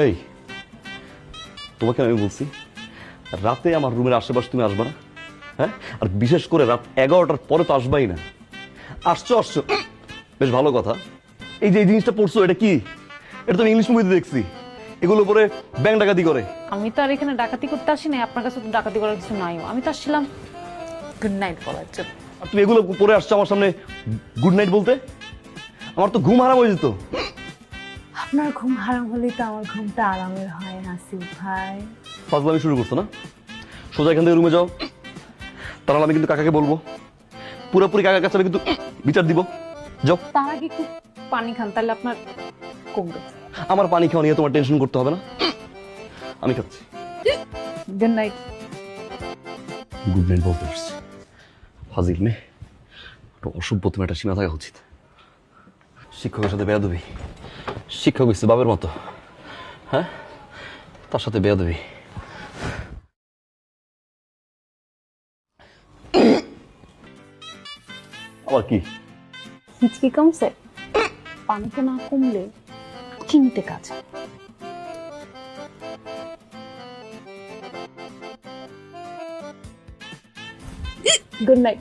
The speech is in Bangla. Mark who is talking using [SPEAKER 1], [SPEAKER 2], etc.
[SPEAKER 1] এই তোমাকে আমি বলছি রাতে আমার রুমের আশেপাশে তুমি আসবা না, হ্যাঁ? আর বিশেষ করে রাত 11টার পরে তো আসবাই না। আসছো আসছো বেশ ভালো কথা। এই যে এই জিনিসটা পড়ছো এটা কি? এটা তো আমি ইংলিশ মুভিতে দেখছি, এগুলো পরে ব্যাংক ডাকাতি করে।
[SPEAKER 2] আমি তো আর এখানে ডাকাতি করতে আসি নাই, আপনার কাছে তো ডাকাতি করার কিছু নাইও। আমি তো আসছিলাম গুড নাইট বলার জন্য।
[SPEAKER 1] আর তুমি এগুলো পরে আসছো আমার সামনে গুড নাইট বলতে? আমার তো ঘুম হারাম হয়ে যেত।
[SPEAKER 3] আপনার ঘুম হারাম হলেই তো আমার ঘুমটা আরামের হয় আসিফ ভাই।
[SPEAKER 1] ফাজলামি শুরু করছো না? সোজা এখান থেকে রুমে যাও, তাহলে আমি কিন্তু কাকাকে বলবো, পুরোপুরি কাকার কাছে আমি কিন্তু বিচার দিব। যাও।
[SPEAKER 2] তার আগে একটু পানি খান, তাহলে আপনার কমবে।
[SPEAKER 1] আমার পানি খাওয়া নিয়ে তোমার টেনশন করতে হবে না, আমি খাচ্ছি।
[SPEAKER 2] Good night.
[SPEAKER 1] গুড নাইট বলতে পারছি। ফাজিল মেয়ে, একটা অসভ্য, তুমি একটা সীমা থাকা উচিত। শিক্ষকের সাথে বেয়াদবি, শিক্ষক হচ্ছে বাবের মতো, হ্যাঁ? তার সাথে বেয়াদবি। আবার কি?
[SPEAKER 2] হিচকি কমছে? পানিতে না কমলে চিনতে কাজ। Good night.